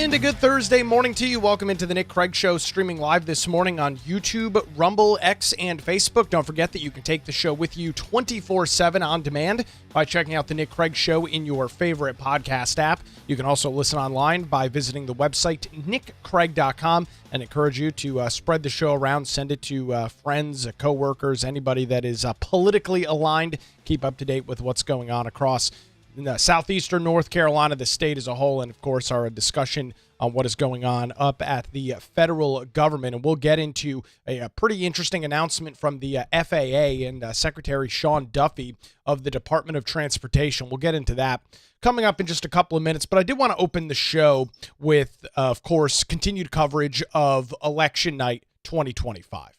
And a good Thursday morning to you. Welcome into the Nick Craig Show, streaming live this morning on YouTube, Rumble, X, and Facebook. Don't forget that you can take the show with you 24/7 on demand by checking out the Nick Craig Show in your favorite podcast app. You can also listen online by visiting the website nickcraig.com, and encourage you to spread the show around, send it to friends, coworkers, anybody that is politically aligned. Keep up to date with what's going on across southeastern North Carolina, the state as a whole, and of course our discussion on what is going on up at the federal government. And we'll get into a pretty interesting announcement from the FAA and Secretary Sean Duffy of the Department of Transportation. We'll get into that coming up in just a couple of minutes, but I did want to open the show with, of course, continued coverage of Election Night 2025.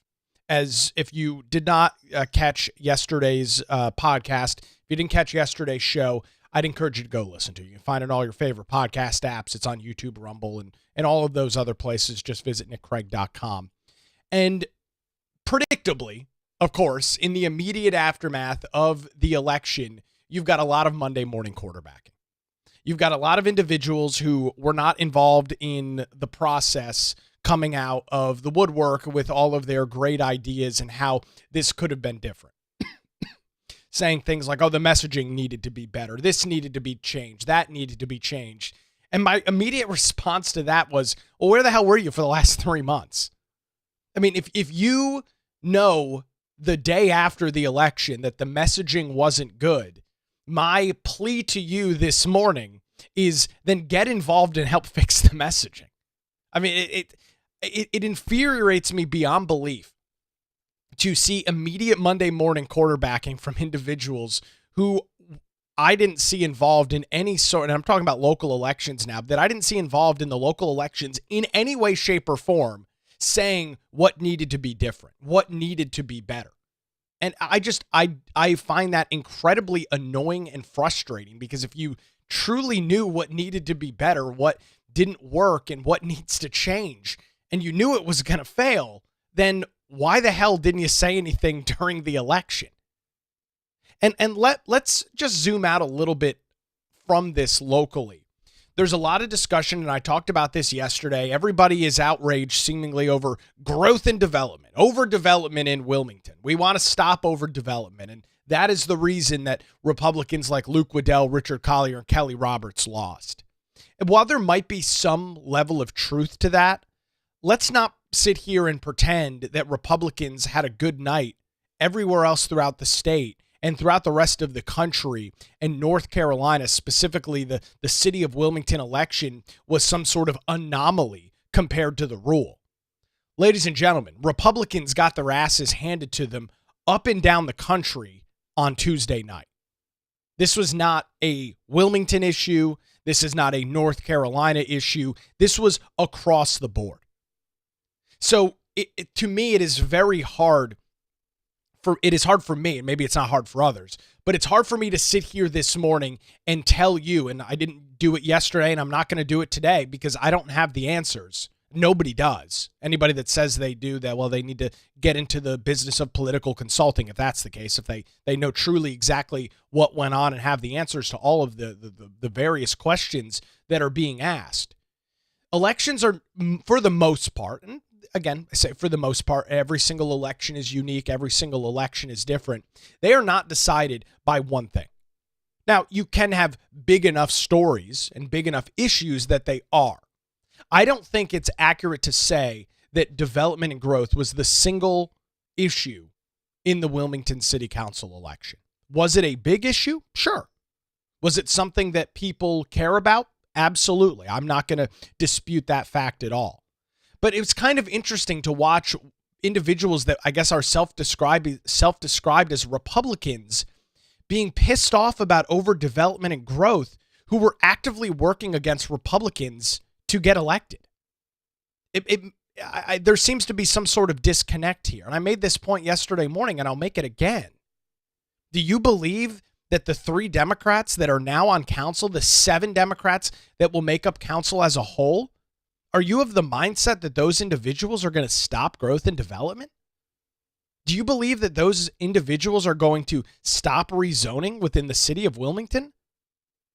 As if you did not catch yesterday's podcast, if you didn't catch yesterday's show, I'd encourage you to go listen to it. You can find it in all your favorite podcast apps. It's on YouTube, Rumble, and all of those other places. Just visit nickcraig.com. And predictably, of course, in the immediate aftermath of the election, you've got a lot of Monday morning quarterbacking. You've got a lot of individuals who were not involved in the process coming out of the woodwork with all of their great ideas and how this could have been different. Saying things like, oh, the messaging needed to be better. This needed to be changed. That needed to be changed. And my immediate response to that was, well, where the hell were you for the last 3 months? I mean, if you know the day after the election that the messaging wasn't good, my plea to you this morning is then get involved and help fix the messaging. I mean, it infuriates me beyond belief to see immediate Monday morning quarterbacking from individuals who I didn't see involved in any sort, and I'm talking about local elections now, that I didn't see involved in the local elections in any way, shape, or form, saying what needed to be different, what needed to be better. And I find that incredibly annoying and frustrating, because if you truly knew what needed to be better, what didn't work, and what needs to change, and you knew it was going to fail, then why the hell didn't you say anything during the election? And let's just zoom out a little bit from this locally. There's a lot of discussion, and I talked about this yesterday. Everybody is outraged seemingly over growth and development, overdevelopment in Wilmington. We want to stop overdevelopment, and that is the reason that Republicans like Luke Waddell, Richard Collier, and Kelly Roberts lost. And while there might be some level of truth to that, let's not sit here and pretend that Republicans had a good night everywhere else throughout the state and throughout the rest of the country, and North Carolina, specifically the city of Wilmington election, was some sort of anomaly compared to the rule. Ladies and gentlemen, Republicans got their asses handed to them up and down the country on Tuesday night. This was not a Wilmington issue. This is not a North Carolina issue. This was across the board. So to me, it is very hard for me, and maybe it's not hard for others, but it's hard for me to sit here this morning and tell you, and I didn't do it yesterday, and I'm not going to do it today because I don't have the answers. Nobody does. Anybody that says they do that, well, they need to get into the business of political consulting, if that's the case, if they know truly exactly what went on and have the answers to all of the various questions that are being asked. Elections are, for the most part, and again, I say for the most part, every single election is unique. Every single election is different. They are not decided by one thing. Now, you can have big enough stories and big enough issues that they are. I don't think it's accurate to say that development and growth was the single issue in the Wilmington City Council election. Was it a big issue? Sure. Was it something that people care about? Absolutely. I'm not going to dispute that fact at all. But it was kind of interesting to watch individuals that I guess are self-described as Republicans being pissed off about overdevelopment and growth, who were actively working against Republicans to get elected. There seems to be some sort of disconnect here. And I made this point yesterday morning, and I'll make it again. Do you believe that the 3 Democrats that are now on council, the 7 Democrats that will make up council as a whole, are you of the mindset that those individuals are going to stop growth and development? Do you believe that those individuals are going to stop rezoning within the city of Wilmington?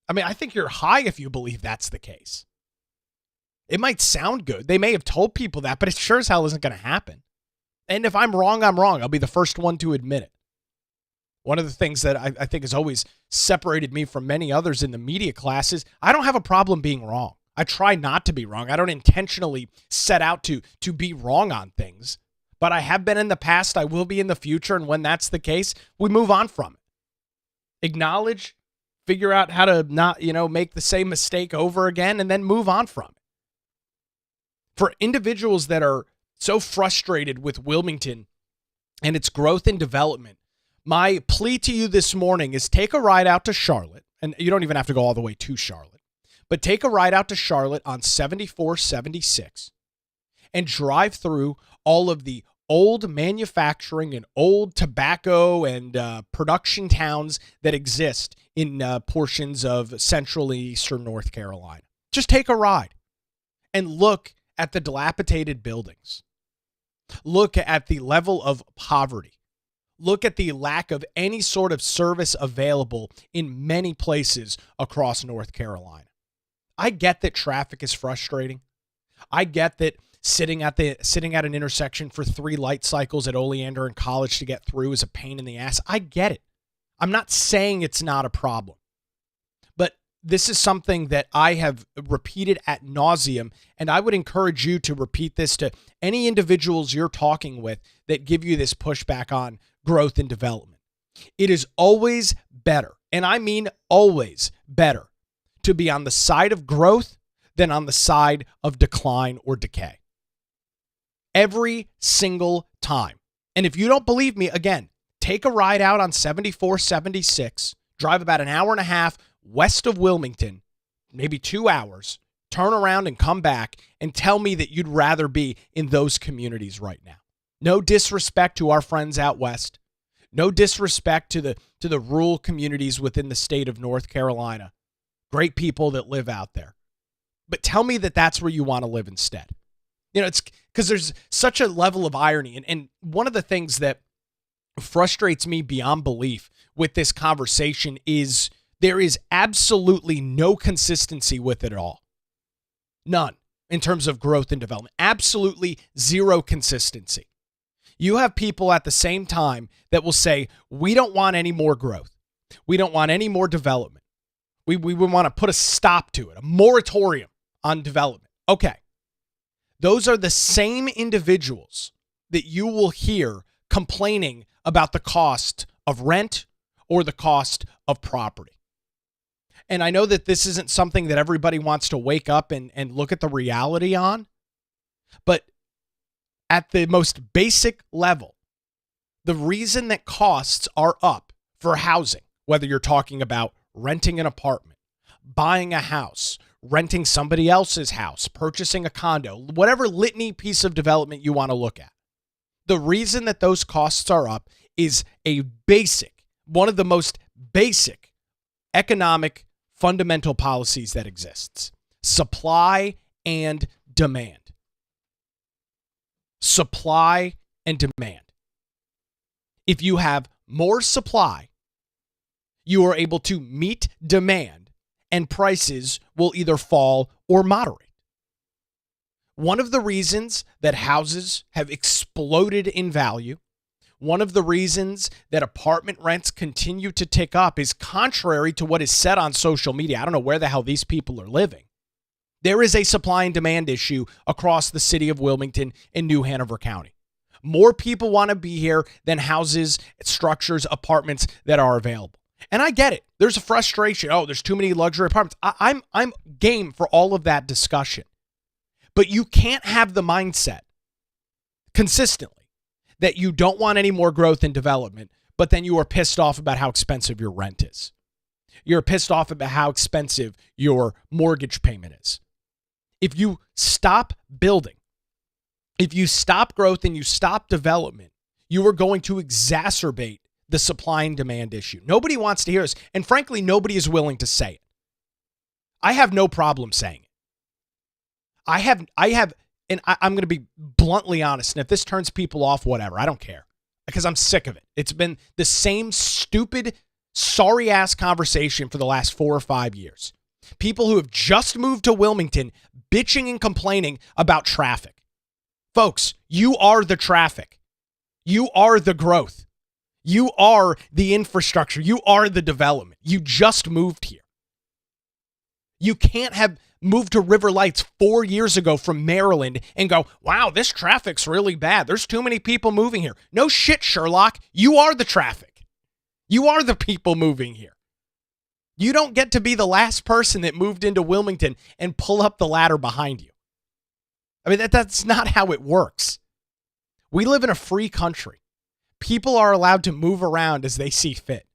I mean, I think you're high if you believe that's the case. It might sound good. They may have told people that, but it sure as hell isn't going to happen. And if I'm wrong, I'm wrong. I'll be the first one to admit it. One of the things that I think has always separated me from many others in the media class is I don't have a problem being wrong. I try not to be wrong. I don't intentionally set out to be wrong on things. But I have been in the past. I will be in the future. And when that's the case, we move on from it. Acknowledge, figure out how to not, make the same mistake over again, and then move on from it. For individuals that are so frustrated with Wilmington and its growth and development, my plea to you this morning is take a ride out to Charlotte, and you don't even have to go all the way to Charlotte, but take a ride out to Charlotte on 7476 and drive through all of the old manufacturing and old tobacco and production towns that exist in portions of central and eastern North Carolina. Just take a ride and look at the dilapidated buildings. Look at the level of poverty. Look at the lack of any sort of service available in many places across North Carolina. I get that traffic is frustrating. I get that sitting at an intersection for 3 light cycles at Oleander and College to get through is a pain in the ass. I get it. I'm not saying it's not a problem. But this is something that I have repeated ad nauseum, and I would encourage you to repeat this to any individuals you're talking with that give you this pushback on growth and development. It is always better, and I mean always better, to be on the side of growth than on the side of decline or decay. Every single time. And if you don't believe me, again, take a ride out on 7476, drive about an hour and a half west of Wilmington, maybe 2 hours, turn around and come back and tell me that you'd rather be in those communities right now. No disrespect to our friends out west. No disrespect to the rural communities within the state of North Carolina. Great people that live out there. But tell me that that's where you want to live instead. It's because there's such a level of irony. And one of the things that frustrates me beyond belief with this conversation is there is absolutely no consistency with it at all. None in terms of growth and development. Absolutely zero consistency. You have people at the same time that will say, we don't want any more growth. We don't want any more development. We want to put a stop to it, a moratorium on development. Okay. Those are the same individuals that you will hear complaining about the cost of rent or the cost of property. And I know that this isn't something that everybody wants to wake up and look at the reality on, but at the most basic level, the reason that costs are up for housing, whether you're talking about renting an apartment, buying a house, renting somebody else's house, purchasing a condo, whatever litany piece of development you want to look at, the reason that those costs are up is one of the most basic economic fundamental policies that exists: supply and demand. Supply and demand. If you have more supply, you are able to meet demand and prices will either fall or moderate. One of the reasons that houses have exploded in value, one of the reasons that apartment rents continue to tick up is contrary to what is said on social media. I don't know where the hell these people are living. There is a supply and demand issue across the city of Wilmington and New Hanover County. More people want to be here than houses, structures, apartments that are available. And I get it. There's a frustration. Oh, there's too many luxury apartments. I'm game for all of that discussion. But you can't have the mindset consistently that you don't want any more growth and development, but then you are pissed off about how expensive your rent is. You're pissed off about how expensive your mortgage payment is. If you stop building, if you stop growth and you stop development, you are going to exacerbate the supply and demand issue. Nobody wants to hear this, and frankly, nobody is willing to say it. I have no problem saying it. I have, and I'm going to be bluntly honest, and if this turns people off, whatever, I don't care, because I'm sick of it. It's been the same stupid, sorry-ass conversation for the last 4 or 5 years. People who have just moved to Wilmington bitching and complaining about traffic. Folks, you are the traffic. You are the growth. You are the infrastructure. You are the development. You just moved here. You can't have moved to River Lights 4 years ago from Maryland and go, wow, this traffic's really bad. There's too many people moving here. No shit, Sherlock. You are the traffic. You are the people moving here. You don't get to be the last person that moved into Wilmington and pull up the ladder behind you. I mean, that's not how it works. We live in a free country. People are allowed to move around as they see fit.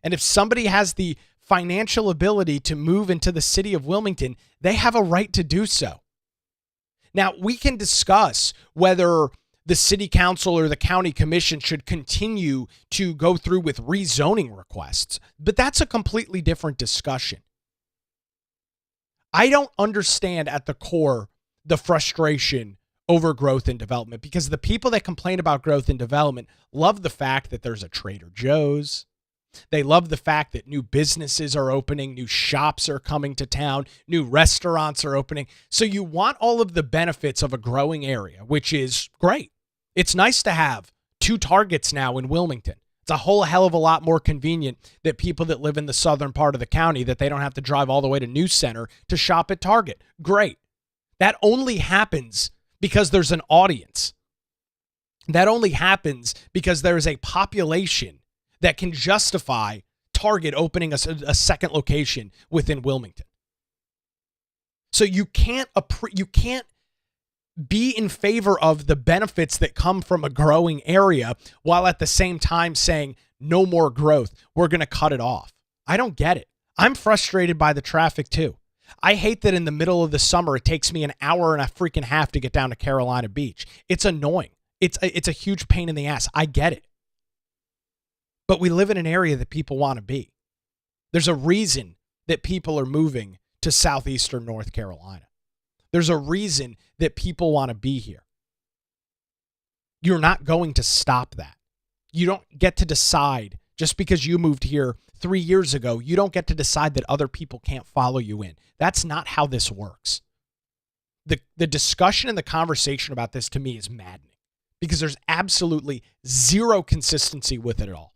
And if somebody has the financial ability to move into the city of Wilmington, they have a right to do so. Now, we can discuss whether the city council or the county commission should continue to go through with rezoning requests, but that's a completely different discussion. I don't understand at the core the frustration over growth and development, because the people that complain about growth and development love the fact that there's a Trader Joe's. They love the fact that new businesses are opening, new shops are coming to town, new restaurants are opening. So you want all of the benefits of a growing area, which is great. It's nice to have 2 Targets now in Wilmington. It's a whole hell of a lot more convenient that people that live in the southern part of the county, that they don't have to drive all the way to News Center to shop at Target. Great. That only happens because there's an audience. That only happens because there is a population that can justify Target opening a second location within Wilmington. So you can't be in favor of the benefits that come from a growing area while at the same time saying no more growth. We're going to cut it off. I don't get it. I'm frustrated by the traffic too. I hate that in the middle of the summer, it takes me an hour and a freaking half to get down to Carolina Beach. It's annoying. It's a huge pain in the ass. I get it. But we live in an area that people want to be. There's a reason that people are moving to southeastern North Carolina. There's a reason that people want to be here. You're not going to stop that. You don't get to decide, just because you moved here 3 years ago, you don't get to decide that other people can't follow you in. That's not how this works. The discussion and the conversation about this to me is maddening, because there's absolutely zero consistency with it at all.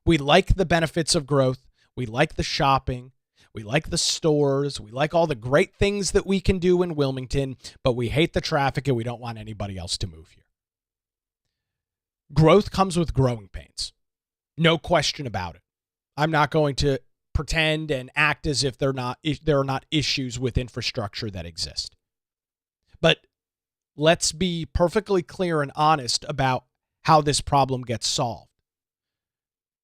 We like the benefits of growth. We like the shopping. We like the stores. We like all the great things that we can do in Wilmington, but we hate the traffic and we don't want anybody else to move here. Growth comes with growing pains. No question about it. I'm not going to pretend and act as if there are not issues with infrastructure that exist. But let's be perfectly clear and honest about how this problem gets solved.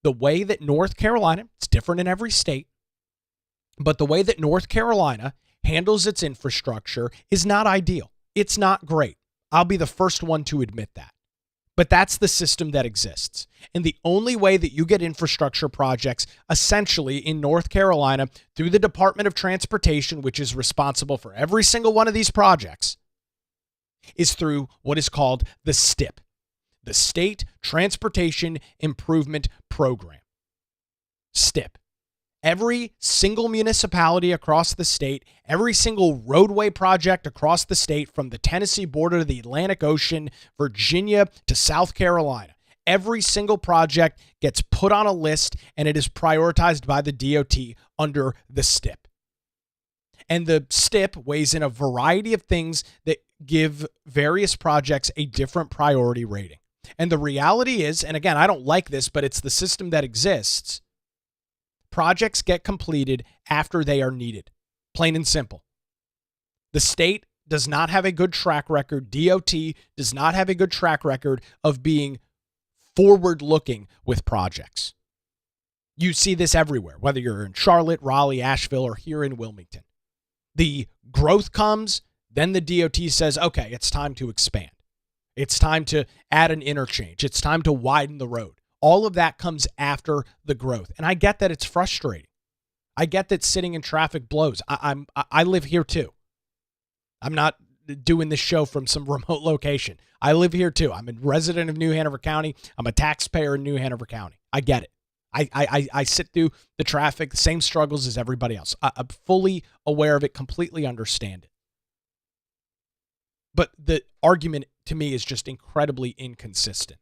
The way that North Carolina, it's different in every state, but the way that North Carolina handles its infrastructure is not ideal. It's not great. I'll be the first one to admit that. But that's the system that exists. And the only way that you get infrastructure projects essentially in North Carolina through the Department of Transportation, which is responsible for every single one of these projects, is through what is called the STIP, the State Transportation Improvement Program. STIP. Every single municipality across the state, every single roadway project across the state, from the Tennessee border to the Atlantic Ocean, Virginia to South Carolina, every single project gets put on a list and it is prioritized by the DOT under the STIP. And the STIP weighs in a variety of things that give various projects a different priority rating. And the reality is, and again, I don't like this, but it's the system that exists. Projects get completed after they are needed. Plain and simple. The state does not have a good track record. DOT does not have a good track record of being forward-looking with projects. You see this everywhere, whether you're in Charlotte, Raleigh, Asheville, or here in Wilmington. The growth comes, then the DOT says, okay, it's time to expand. It's time to add an interchange. It's time to widen the road. All of that comes after the growth. And I get that it's frustrating. I get that sitting in traffic blows. I live here too. I'm not doing this show from some remote location. I live here too. I'm a resident of New Hanover County. I'm a taxpayer in New Hanover County. I get it. I sit through the traffic, the same struggles as everybody else. I'm fully aware of it, completely understand it. But the argument to me is just incredibly inconsistent.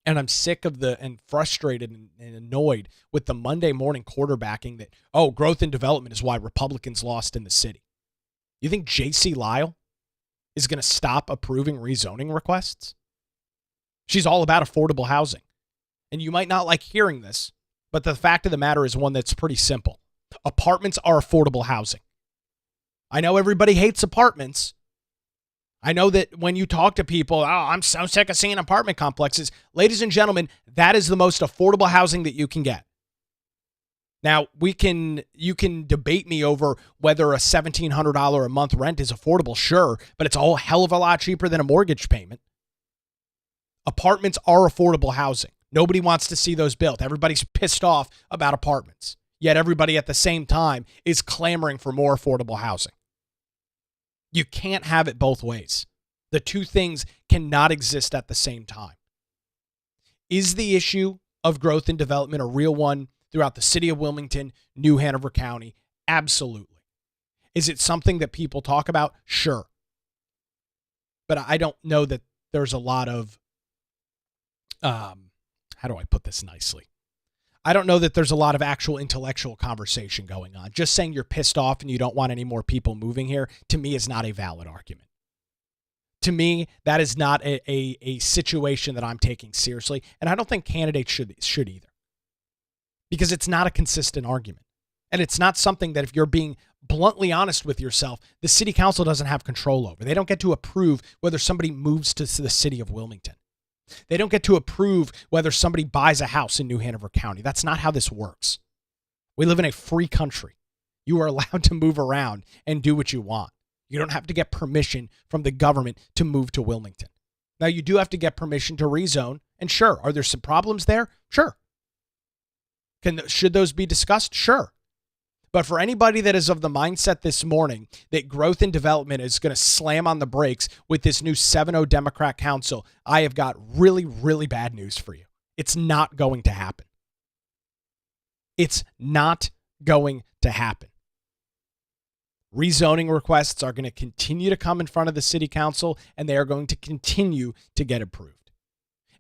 And I'm sick of and frustrated and annoyed with the Monday morning quarterbacking that, growth and development is why Republicans lost in the city. You think J.C. Lyle is going to stop approving rezoning requests? She's all about affordable housing. And you might not like hearing this, but the fact of the matter is one that's pretty simple. Apartments are affordable housing. I know everybody hates apartments. I know that when you talk to people, I'm so sick of seeing apartment complexes. Ladies and gentlemen, that is the most affordable housing that you can get. Now, you can debate me over whether a $1,700 a month rent is affordable, sure, but it's a whole hell of a lot cheaper than a mortgage payment. Apartments are affordable housing. Nobody wants to see those built. Everybody's pissed off about apartments. Yet everybody at the same time is clamoring for more affordable housing. You can't have it both ways. The two things cannot exist at the same time. Is the issue of growth and development a real one throughout the city of Wilmington, New Hanover County? Absolutely. Is it something that people talk about? Sure. But I don't know that there's a lot of, how do I put this nicely? I don't know that there's a lot of actual intellectual conversation going on. Just saying you're pissed off and you don't want any more people moving here, to me, is not a valid argument. To me, that is not a situation that I'm taking seriously, and I don't think candidates should either. Because it's not a consistent argument. And it's not something that, if you're being bluntly honest with yourself, the city council doesn't have control over. They don't get to approve whether somebody moves to the city of Wilmington. They don't get to approve whether somebody buys a house in New Hanover County. That's not how this works. We live in a free country. You are allowed to move around and do what you want. You don't have to get permission from the government to move to Wilmington. Now, you do have to get permission to rezone. And sure, are there some problems there? Sure. Should those be discussed? Sure. But for anybody that is of the mindset this morning that growth and development is going to slam on the brakes with this new 7-0 Democrat council, I have got really, really bad news for you. It's not going to happen. It's not going to happen. Rezoning requests are going to continue to come in front of the city council, and they are going to continue to get approved.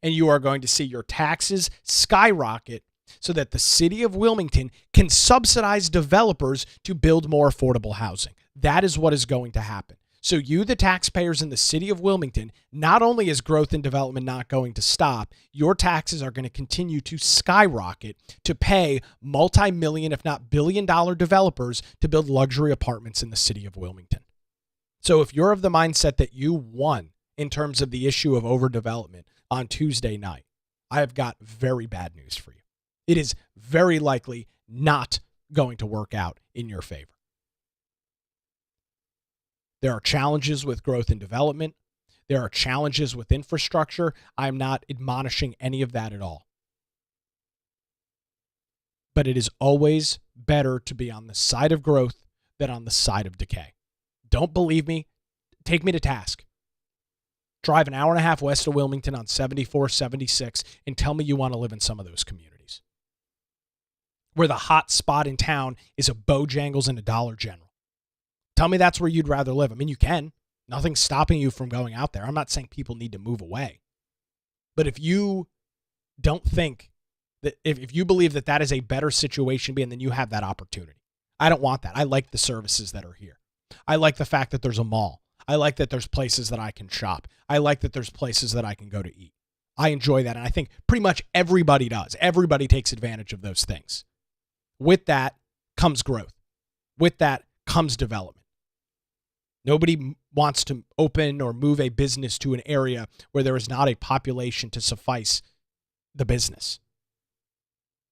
And you are going to see your taxes skyrocket so that the city of Wilmington can subsidize developers to build more affordable housing. That is what is going to happen. So you, the taxpayers in the city of Wilmington, not only is growth and development not going to stop, your taxes are going to continue to skyrocket to pay multi-million, if not billion-dollar developers to build luxury apartments in the city of Wilmington. So if you're of the mindset that you won in terms of the issue of overdevelopment on Tuesday night, I have got very bad news for you. It is very likely not going to work out in your favor. There are challenges with growth and development. There are challenges with infrastructure. I'm not admonishing any of that at all. But it is always better to be on the side of growth than on the side of decay. Don't believe me? Take me to task. Drive an hour and a half west of Wilmington on 74, 76 and tell me you want to live in some of those communities, where the hot spot in town is a Bojangles and a Dollar General. Tell me that's where you'd rather live. I mean, you can. Nothing's stopping you from going out there. I'm not saying people need to move away. But if you don't think that, if you believe that that is a better situation, then you have that opportunity. I don't want that. I like the services that are here. I like the fact that there's a mall. I like that there's places that I can shop. I like that there's places that I can go to eat. I enjoy that. And I think pretty much everybody does. Everybody takes advantage of those things. With that comes growth. With that comes development. Nobody wants to open or move a business to an area where there is not a population to suffice the business.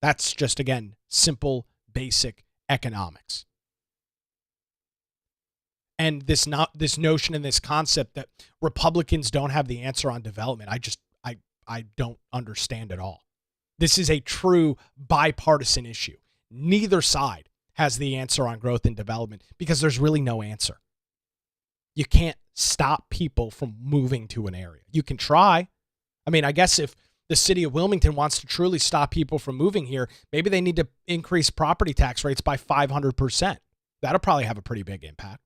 That's just, again, simple, basic economics. And this notion and this concept that Republicans don't have the answer on development, I don't understand at all. This is a true bipartisan issue. Neither side has the answer on growth and development because there's really no answer. You can't stop people from moving to an area. You can try. I mean, I guess if the city of Wilmington wants to truly stop people from moving here, maybe they need to increase property tax rates by 500%. That'll probably have a pretty big impact.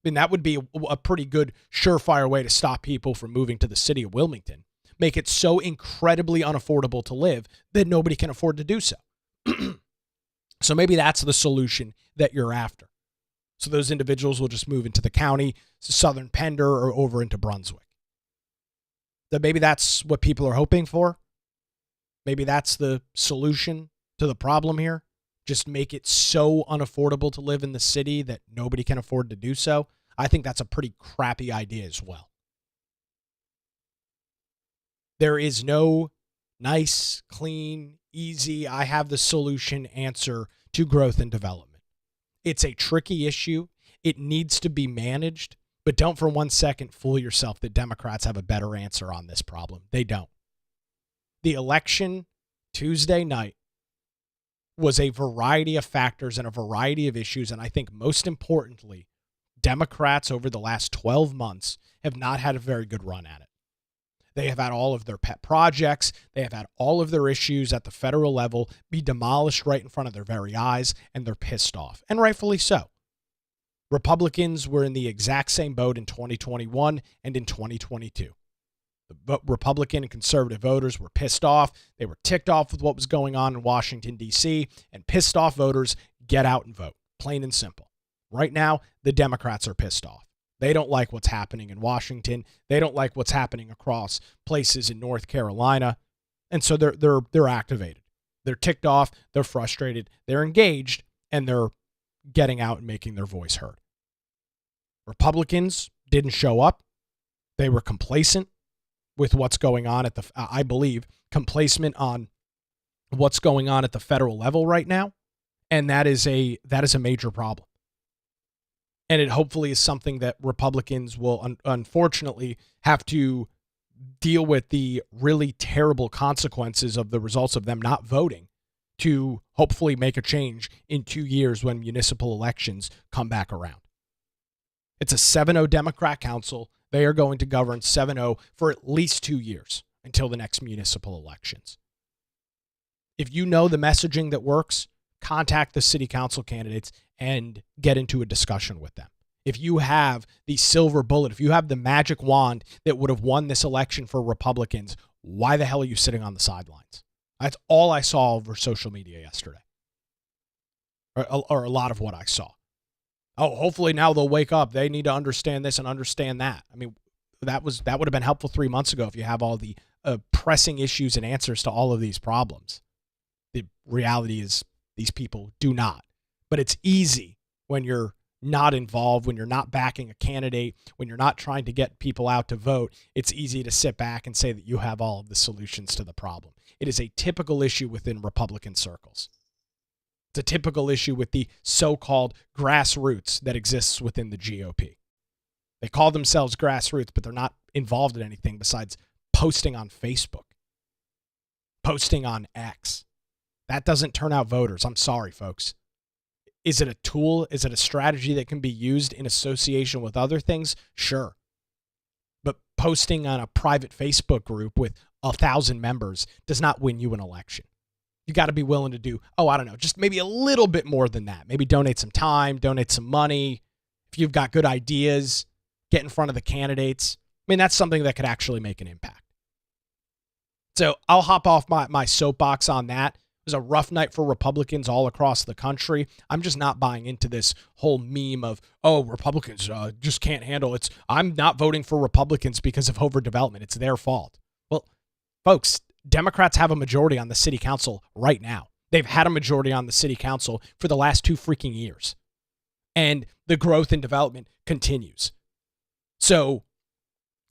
mean, that would be a pretty good surefire way to stop people from moving to the city of Wilmington. Make it so incredibly unaffordable to live that nobody can afford to do so. So maybe that's the solution that you're after. So those individuals will just move into the county, southern Pender, or over into Brunswick. That maybe that's what people are hoping for. Maybe that's the solution to the problem here. Just make it so unaffordable to live in the city that nobody can afford to do so. I think that's a pretty crappy idea as well. There is no nice, clean, easy, I have the solution answer to growth and development. It's a tricky issue. It needs to be managed, but don't for 1 second fool yourself that Democrats have a better answer on this problem. They don't. The election Tuesday night was a variety of factors and a variety of issues, and I think most importantly, Democrats over the last 12 months have not had a very good run at it. They have had all of their pet projects. They have had all of their issues at the federal level be demolished right in front of their very eyes, and they're pissed off, and rightfully so. Republicans were in the exact same boat in 2021 and in 2022. The Republican and conservative voters were pissed off. They were ticked off with what was going on in Washington, D.C., and pissed off voters get out and vote, plain and simple. Right now, the Democrats are pissed off. They don't like what's happening in Washington. They don't like what's happening across places in North Carolina. And so they're activated. They're ticked off, they're frustrated, they're engaged, and they're getting out and making their voice heard. Republicans didn't show up. They were complacent with what's going on at I believe, complacent on what's going on at the federal level right now. And that is a major problem. And it hopefully is something that Republicans will unfortunately have to deal with the really terrible consequences of the results of them not voting to hopefully make a change in 2 years when municipal elections come back around. It's a 7-0 Democrat council. They are going to govern 7-0 for at least 2 years until the next municipal elections. If you know the messaging that works, contact the city council candidates and get into a discussion with them. If you have the silver bullet, if you have the magic wand that would have won this election for Republicans, why the hell are you sitting on the sidelines? That's all I saw over social media yesterday, or a lot of what I saw. Oh, hopefully now they'll wake up. They need to understand this and understand that. I mean, that would have been helpful 3 months ago if you have all the pressing issues and answers to all of these problems. The reality is these people do not. But it's easy when you're not involved, when you're not backing a candidate, when you're not trying to get people out to vote. It's easy to sit back and say that you have all of the solutions to the problem. It is a typical issue within Republican circles. It's a typical issue with the so-called grassroots that exists within the GOP. They call themselves grassroots, but they're not involved in anything besides posting on Facebook, posting on X. That doesn't turn out voters. I'm sorry, folks. Is it a tool? Is it a strategy that can be used in association with other things? Sure. But posting on a private Facebook group with 1,000 members does not win you an election. You got to be willing to do, just maybe a little bit more than that. Maybe donate some time, donate some money. If you've got good ideas, get in front of the candidates. I mean, that's something that could actually make an impact. So I'll hop off my soapbox on that. It was a rough night for Republicans all across the country. I'm just not buying into this whole meme of, Republicans just can't handle it. I'm not voting for Republicans because of overdevelopment. It's their fault. Well, folks, Democrats have a majority on the city council right now. They've had a majority on the city council for the last 2 freaking years. And the growth and development continues. So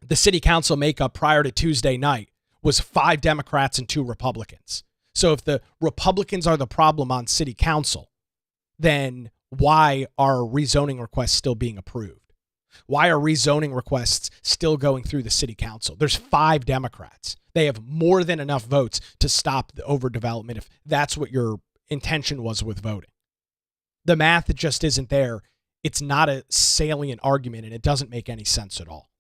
the city council makeup prior to Tuesday night was 5 Democrats and 2 Republicans. So if the Republicans are the problem on city council, then why are rezoning requests still being approved? Why are rezoning requests still going through the city council? There's 5 Democrats. They have more than enough votes to stop the overdevelopment if that's what your intention was with voting. The math just isn't there. It's not a salient argument, and it doesn't make any sense at all.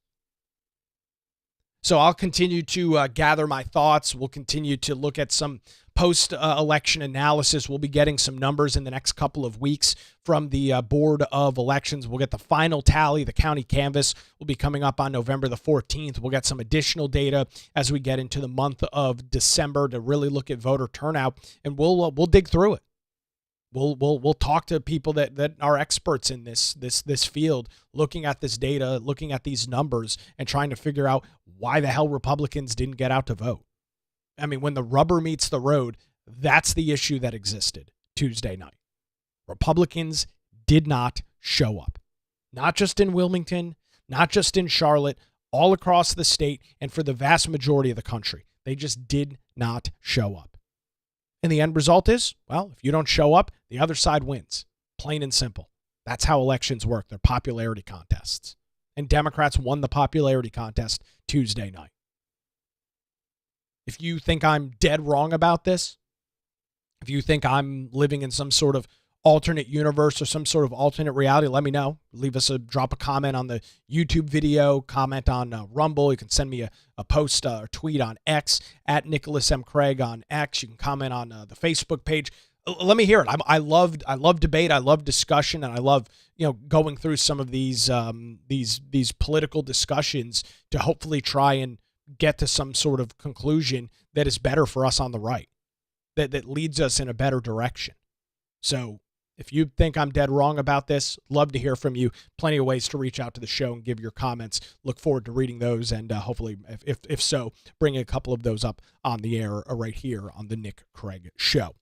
So I'll continue to gather my thoughts. We'll continue to look at some post-election analysis. We'll be getting some numbers in the next couple of weeks from the Board of Elections. We'll get the final tally. The county canvass will be coming up on November the 14th. We'll get some additional data as we get into the month of December to really look at voter turnout, and we'll dig through it. We'll talk to people that are experts in this field, looking at this data, looking at these numbers, and trying to figure out why the hell Republicans didn't get out to vote. I mean, when the rubber meets the road, that's the issue that existed Tuesday night. Republicans did not show up. Not just in Wilmington, not just in Charlotte, all across the state, and for the vast majority of the country. They just did not show up. And the end result is, well, if you don't show up, the other side wins. Plain and simple. That's how elections work. They're popularity contests. And Democrats won the popularity contest Tuesday night. If you think I'm dead wrong about this, if you think I'm living in some sort of alternate universe or some sort of alternate reality, let me know. Drop a comment on the YouTube video, comment on Rumble. You can send me a post or tweet on X at Nicholas M. Craig on X. You can comment on the Facebook page. Let me hear it. I love debate. I love discussion, and I love going through some of these political discussions to hopefully try and get to some sort of conclusion that is better for us on the right, that leads us in a better direction. So if you think I'm dead wrong about this, love to hear from you. Plenty of ways to reach out to the show and give your comments. Look forward to reading those, and hopefully, if so, bring a couple of those up on the air right here on the Nick Craig Show.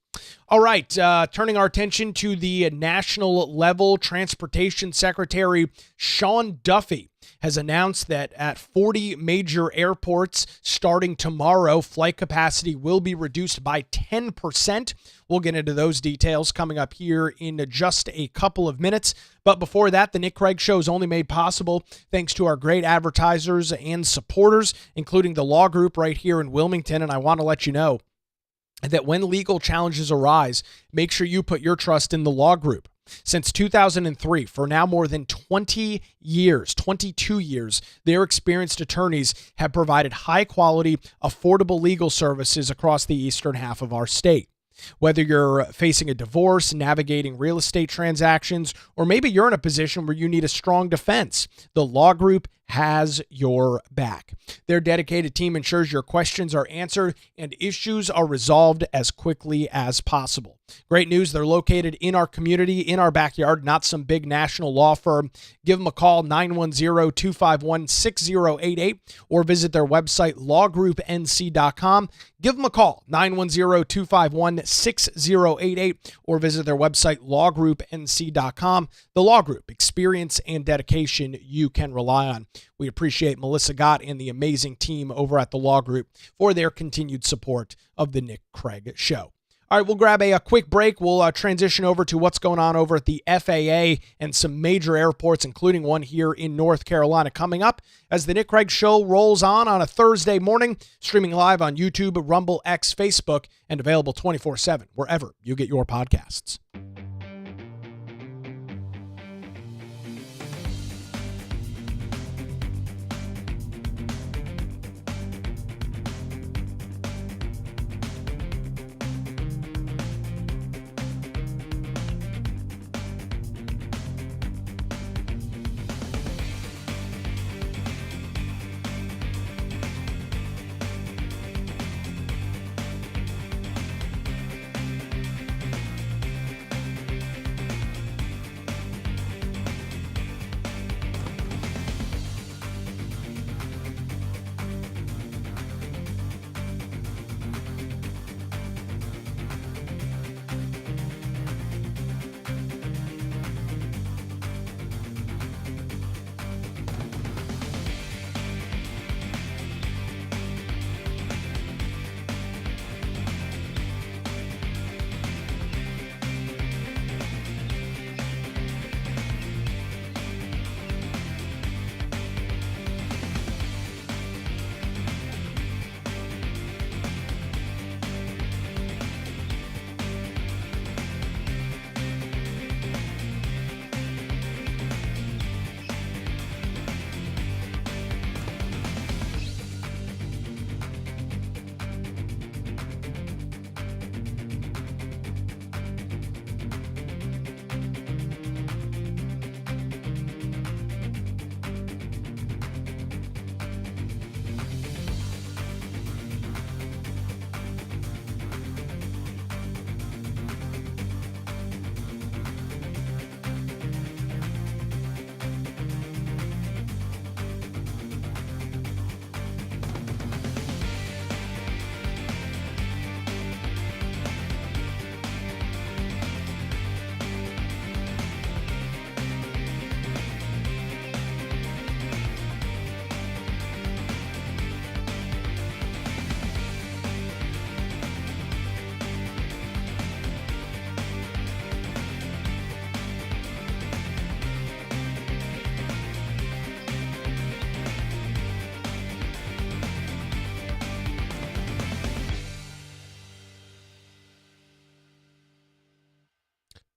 All right, turning our attention to the national level, Transportation Secretary Sean Duffy has announced that at 40 major airports starting tomorrow, flight capacity will be reduced by 10%. We'll get into those details coming up here in just a couple of minutes. But before that, the Nick Craig Show is only made possible thanks to our great advertisers and supporters, including the Law Group right here in Wilmington. And I want to let you know that when legal challenges arise, make sure you put your trust in the Law Group. Since 2003, for now more than 22 years, their experienced attorneys have provided high-quality, affordable legal services across the eastern half of our state. Whether you're facing a divorce, navigating real estate transactions, or maybe you're in a position where you need a strong defense, the Law Group has your back. Their dedicated team ensures your questions are answered and issues are resolved as quickly as possible. Great news, they're located in our community, in our backyard, not some big national law firm. Give them a call, 910-251-6088, or visit their website, lawgroupnc.com. Give them a call, 910-251-6088, or visit their website, lawgroupnc.com. The Law Group, experience and dedication you can rely on. We appreciate Melissa Gott and the amazing team over at the Law Group for their continued support of the Nick Craig Show. All right, we'll grab a quick break. We'll transition over to what's going on over at the FAA and some major airports, including one here in North Carolina, coming up as the Nick Craig Show rolls on a Thursday morning, streaming live on YouTube, Rumble, X, Facebook, and available 24/7 wherever you get your podcasts.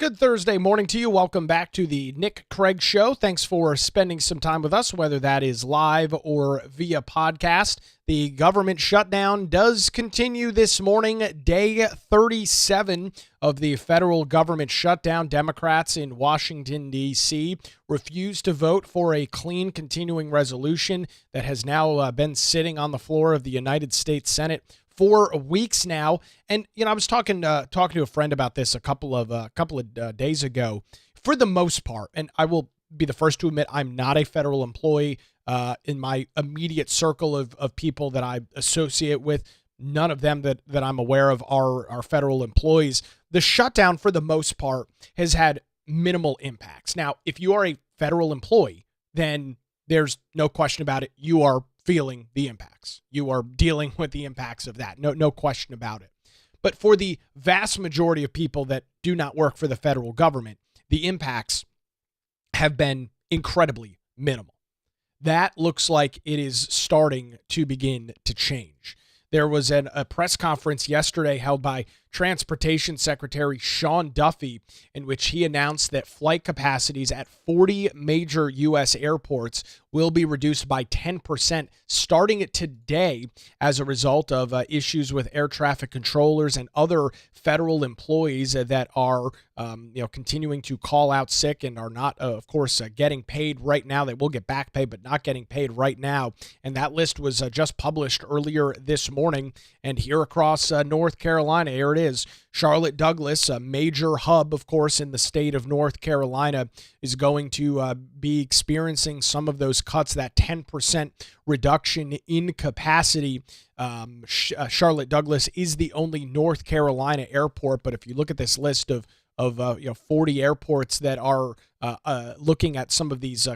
Good Thursday morning to you. Welcome back to the Nick Craig Show. Thanks for spending some time with us, whether that is live or via podcast. The government shutdown does continue this morning, day 37 of the federal government shutdown. Democrats in Washington, D.C. refuse to vote for a clean continuing resolution that has now been sitting on the floor of the United States Senate for weeks now. And, I was talking to a friend about this a couple of days ago. For the most part, and I will be the first to admit I'm not a federal employee. In my immediate circle of people that I associate with, none of them that I'm aware of are federal employees. The shutdown, for the most part, has had minimal impacts. Now, if you are a federal employee, then there's no question about it. You are feeling the impacts. You are dealing with the impacts of that. No question about it. But for the vast majority of people that do not work for the federal government, the impacts have been incredibly minimal. That looks like it is starting to begin to change. There was a press conference yesterday held by Transportation Secretary Sean Duffy, in which he announced that flight capacities at 40 major U.S. airports will be reduced by 10% starting today as a result of issues with air traffic controllers and other federal employees that are continuing to call out sick and are not, of course, getting paid right now. They will get back pay, but not getting paid right now. And that list was just published earlier this morning. And here across North Carolina, here it is. Charlotte Douglas, a major hub, of course, in the state of North Carolina, is going to be experiencing some of those cuts, that 10% reduction in capacity. Charlotte Douglas is the only North Carolina airport, but if you look at this list of 40 airports that are looking at some of these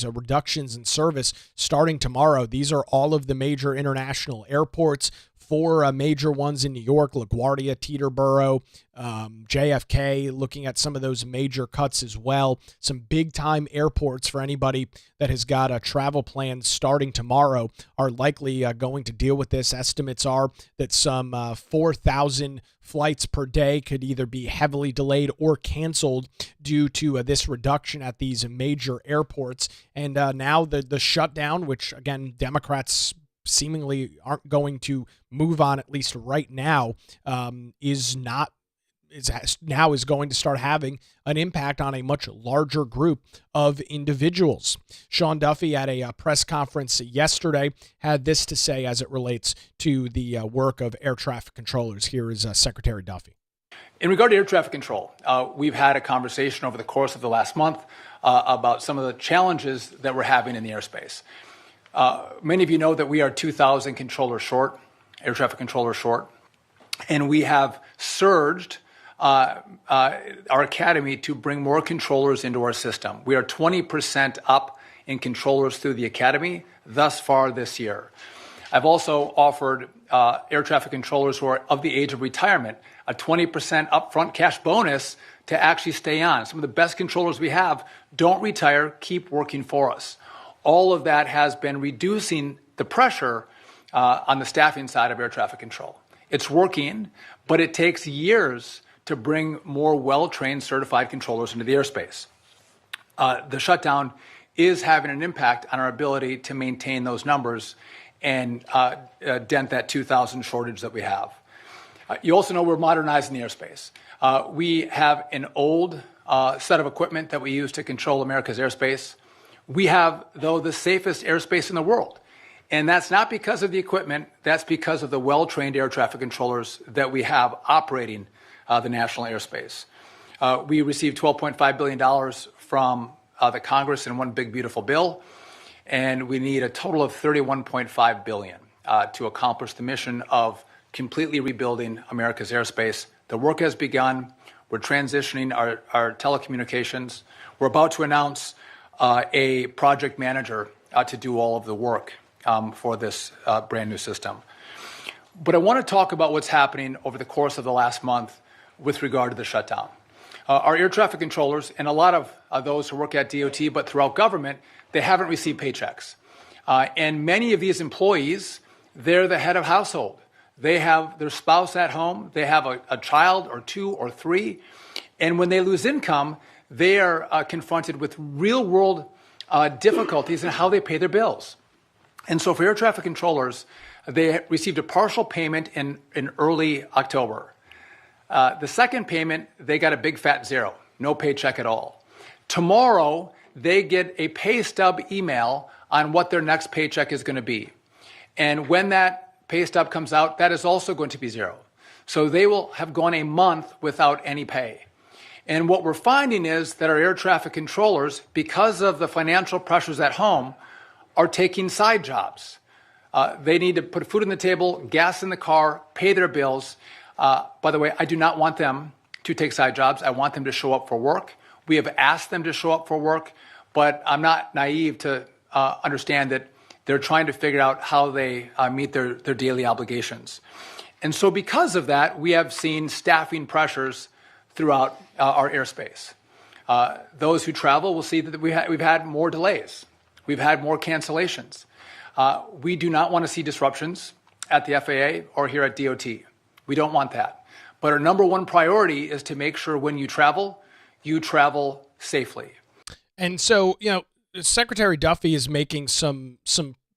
reductions in service starting tomorrow, these are all of the major international airports. 4 major ones in New York: LaGuardia, Teterboro, JFK, looking at some of those major cuts as well. Some big-time airports for anybody that has got travel plans starting tomorrow are likely going to deal with this. Estimates are that some 4,000 flights per day could either be heavily delayed or canceled due to this reduction at these major airports. And now the shutdown, which, again, Democrats seemingly aren't going to move on, at least right now, is going to start having an impact on a much larger group of individuals. Sean Duffy at a press conference yesterday had this to say as it relates to the work of air traffic controllers. Here is Secretary Duffy. In regard to air traffic control, we've had a conversation over the course of the last month about some of the challenges that we're having in the airspace. Many of you know that we are 2,000 controllers short, air traffic controllers short, and we have surged our academy to bring more controllers into our system. We are 20% up in controllers through the academy thus far this year. I've also offered air traffic controllers who are of the age of retirement a 20% upfront cash bonus to actually stay on. Some of the best controllers we have don't retire, keep working for us. All of that has been reducing the pressure on the staffing side of air traffic control. It's working, but it takes years to bring more well-trained, certified controllers into the airspace. The shutdown is having an impact on our ability to maintain those numbers and dent that 2,000 shortage that we have. You also know we're modernizing the airspace. We have an old set of equipment that we use to control America's airspace. We have, though, the safest airspace in the world. And that's not because of the equipment. That's because of the well-trained air traffic controllers that we have operating the national airspace. We received $12.5 billion from the Congress in one big, beautiful bill. And we need a total of $31.5 billion to accomplish the mission of completely rebuilding America's airspace. The work has begun. We're transitioning our telecommunications. We're about to announce a project manager to do all of the work for this brand new system. But I want to talk about what's happening over the course of the last month with regard to the shutdown. Our air traffic controllers and a lot of those who work at DOT, but throughout government, they haven't received paychecks. And many of these employees, they're the head of household. They have their spouse at home. They have a child or 2 or 3. And when they lose income, they are confronted with real-world difficulties in how they pay their bills. And so for air traffic controllers, they received a partial payment in early October. The second payment, they got a big fat zero, no paycheck at all. Tomorrow, they get a pay stub email on what their next paycheck is going to be. And when that pay stub comes out, that is also going to be zero. So they will have gone a month without any pay. And what we're finding is that our air traffic controllers, because of the financial pressures at home, are taking side jobs. They need to put food on the table, gas in the car, pay their bills. By the way, I do not want them to take side jobs. I want them to show up for work. We have asked them to show up for work, but I'm not naive to understand that they're trying to figure out how they meet their daily obligations. And so because of that, we have seen staffing pressures throughout our airspace. Those who travel will see that we've had more delays. We've had more cancellations. We do not want to see disruptions at the FAA or here at DOT. We don't want that. But our number one priority is to make sure when you travel safely. And so, Secretary Duffy is making some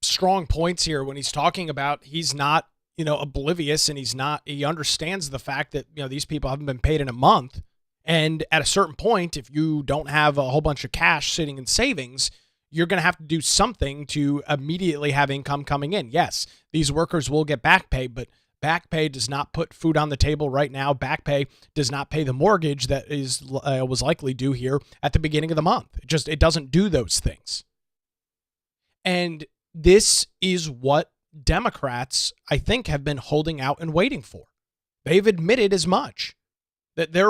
strong points here when he's talking about he's not, oblivious, and he understands the fact that, these people haven't been paid in a month. And at a certain point, if you don't have a whole bunch of cash sitting in savings, you're going to have to do something to immediately have income coming in. Yes, these workers will get back pay, but back pay does not put food on the table right now. Back pay does not pay the mortgage that was likely due here at the beginning of the month. It doesn't do those things. And this is what Democrats, I think, have been holding out and waiting for. They've admitted as much, that they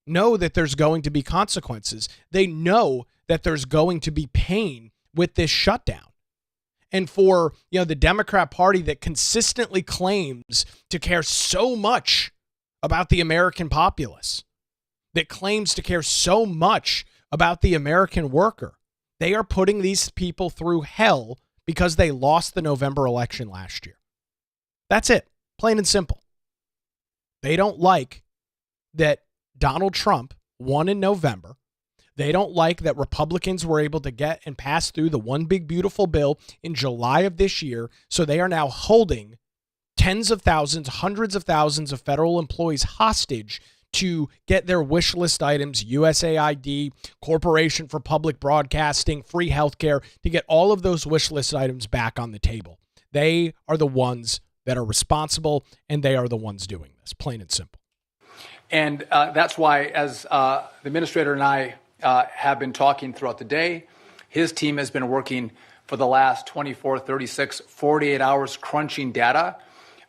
know that there's going to be consequences. They know that there's going to be pain with this shutdown. And for, the Democrat Party that consistently claims to care so much about the American populace, that claims to care so much about the American worker, they are putting these people through hell because they lost the November election last year. That's it. Plain and simple. They don't like that Donald Trump won in November. They don't like that Republicans were able to get and pass through the one big beautiful bill in July of this year. So they are now holding tens of thousands, hundreds of thousands of federal employees hostage to get their wish list items, USAID, Corporation for Public Broadcasting, free healthcare, to get all of those wish list items back on the table. They are the ones that are responsible, and they are the ones doing this, plain and simple. And that's why, as the administrator and I have been talking throughout the day, his team has been working for the last 24, 36, 48 hours crunching data.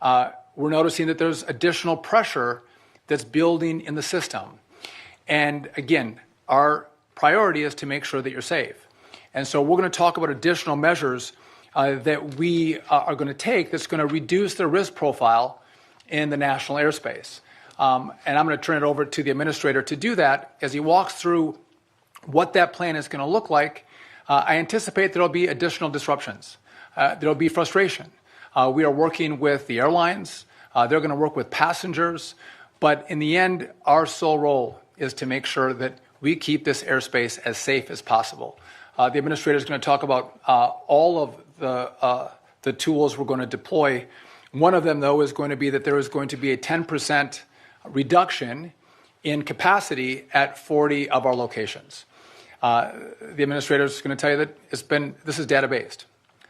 We're noticing that there's additional pressure that's building in the system. And again, our priority is to make sure that you're safe. And so we're going to talk about additional measures that we are going to take that's going to reduce the risk profile in the national airspace. And I'm going to turn it over to the administrator to do that as he walks through what that plan is going to look like. I anticipate there'll be additional disruptions. There'll be frustration. We are working with the airlines. They're going to work with passengers. But in the end, our sole role is to make sure that we keep this airspace as safe as possible. The administrator is going to talk about all of the tools we're going to deploy. One of them, though, is going to be that there is going to be a 10% reduction in capacity at 40 of our locations. The administrator is going to tell you that this is data-based.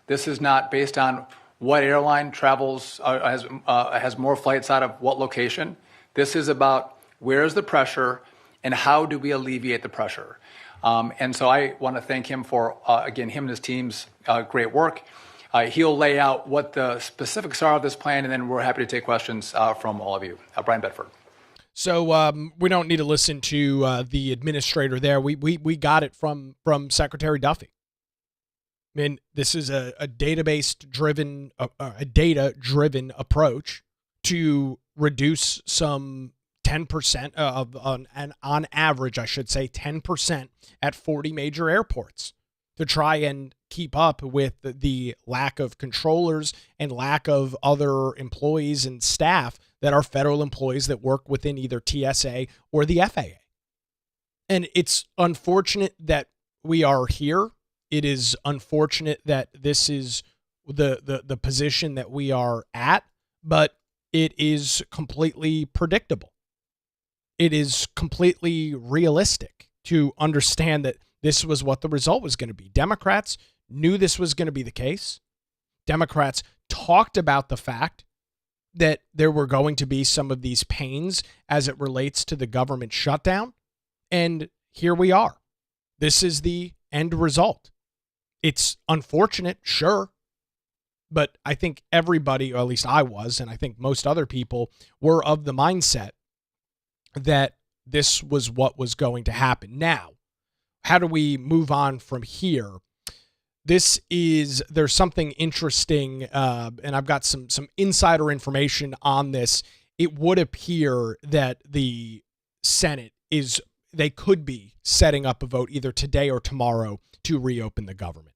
This is not based on what airline travels, has more flights out of what location. This is about where is the pressure and how do we alleviate the pressure. And so I want to thank him for, again, him and his team's great work. He'll lay out what the specifics are of this plan, and then we're happy to take questions from all of you. Brian Bedford. So we don't need to listen to the administrator there. We got it from Secretary Duffy. I mean, this is a data-driven approach to reduce some 10% on average, I should say 10% at 40 major airports to try and keep up with the lack of controllers and lack of other employees and staff that are federal employees that work within either TSA or the FAA. And it's unfortunate that we are here. It is unfortunate that this is the position that we are at, but it is completely predictable. It is completely realistic to understand that this was what the result was going to be. Democrats knew this was going to be the case. Democrats talked about the fact that there were going to be some of these pains as it relates to the government shutdown. And here we are. This is the end result. It's unfortunate, sure. But I think everybody, or at least I was, and I think most other people were of the mindset that this was what was going to happen. Now, how do we move on from here? There's something interesting, and I've got some insider information on this. It would appear that the Senate they could be setting up a vote either today or tomorrow to reopen the government.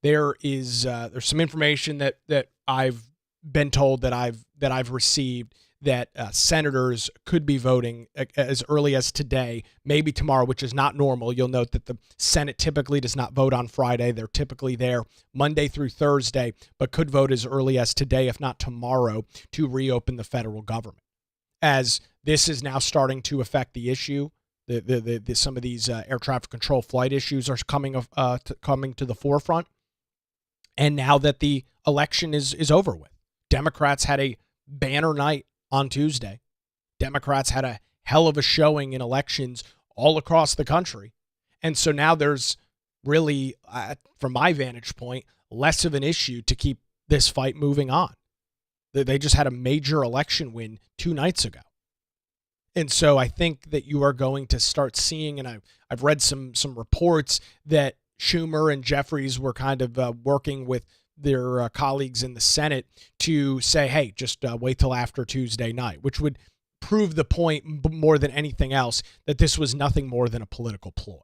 There's some information that I've been told that I've received that senators could be voting as early as today, maybe tomorrow, which is not normal. You'll note that the Senate typically does not vote on Friday. They're typically there Monday through Thursday, but could vote as early as today, if not tomorrow, to reopen the federal government. As this is now starting to affect the issue, some of these air traffic control flight issues are coming to the forefront. And now that the election is over with, Democrats had a banner night on Tuesday. Democrats had a hell of a showing in elections all across the country. And so now there's really, from my vantage point, less of an issue to keep this fight moving on. They just had a major election win 2 nights ago. And so I think that you are going to start seeing, and I've read some reports that Schumer and Jeffries were kind of working with their colleagues in the Senate to say, hey, just wait till after Tuesday night, which would prove the point more than anything else that this was nothing more than a political ploy.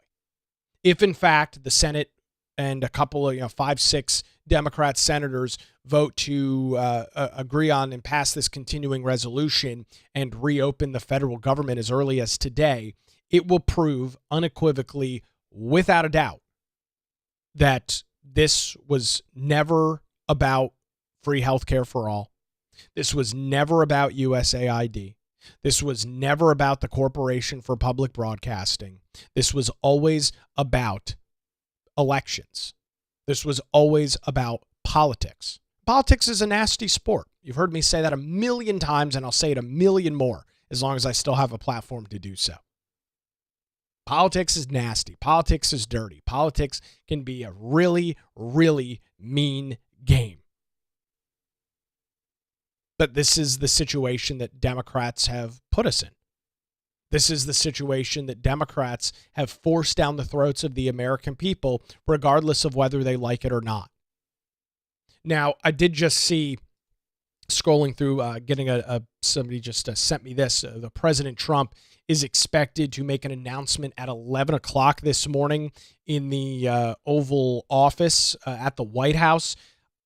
If, in fact, the Senate and a couple of 5-6 Democrat senators vote to agree on and pass this continuing resolution and reopen the federal government as early as today, it will prove unequivocally, without a doubt, that this was never about free healthcare for all. This was never about USAID. This was never about the Corporation for Public Broadcasting. This was always about elections. This was always about politics. Politics is a nasty sport. You've heard me say that 1,000,000 times, and I'll say it 1,000,000 more as long as I still have a platform to do so. Politics is nasty. Politics is dirty. Politics can be a really, really mean game. But this is the situation that Democrats have put us in. This is the situation that Democrats have forced down the throats of the American people, regardless of whether they like it or not. Now, I did just see, scrolling through, somebody just sent me this. The President Trump is expected to make an announcement at 11 o'clock this morning in the Oval Office at the White House.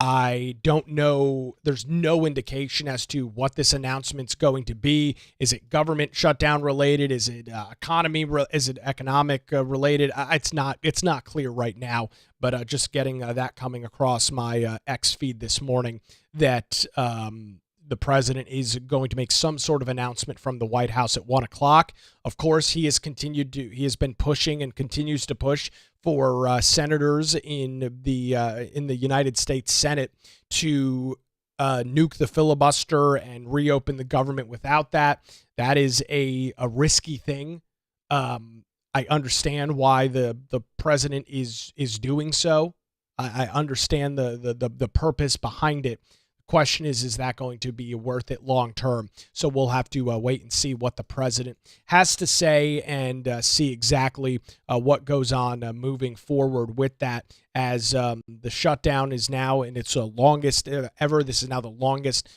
I don't know. There's no indication as to what this announcement's going to be. Is it government shutdown related? Is it economy? Is it economic related? It's not clear right now. But just getting that coming across my X feed this morning that the president is going to make some sort of announcement from the White House at 1 o'clock. Of course, he has been pushing and continues to push for senators in the United States Senate to nuke the filibuster and reopen the government without that. That is a risky thing. I understand why the president is doing so. I understand the purpose behind it. Question is that going to be worth it long term? So we'll have to wait and see what the president has to say and see exactly what goes on moving forward with that, as the shutdown is now in its longest ever. This is now the longest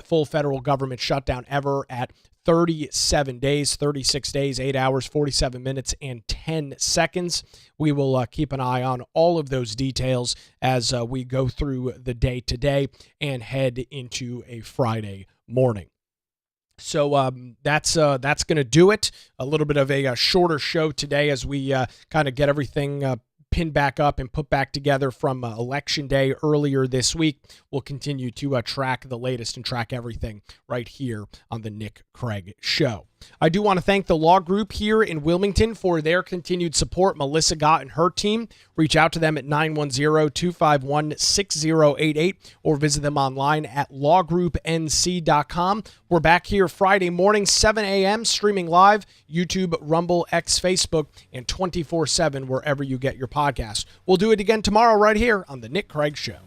full federal government shutdown ever at 37 days, 36 days, 8 hours, 47 minutes, and 10 seconds. We will keep an eye on all of those details as we go through the day today and head into a Friday morning. So that's going to do it. A little bit of a shorter show today as we kind of get everything pinned back up and put back together from Election Day earlier this week. We'll continue to track the latest and track everything right here on the Nick Craig Show. I do want to thank the law group here in Wilmington for their continued support. Melissa Gott and her team. Reach out to them at 910-251-6088 or visit them online at lawgroupnc.com. We're back here Friday morning, 7 a.m., streaming live, YouTube, Rumble, X, Facebook, and 24/7 wherever you get your podcasts. We'll do it again tomorrow right here on The Nick Craig Show.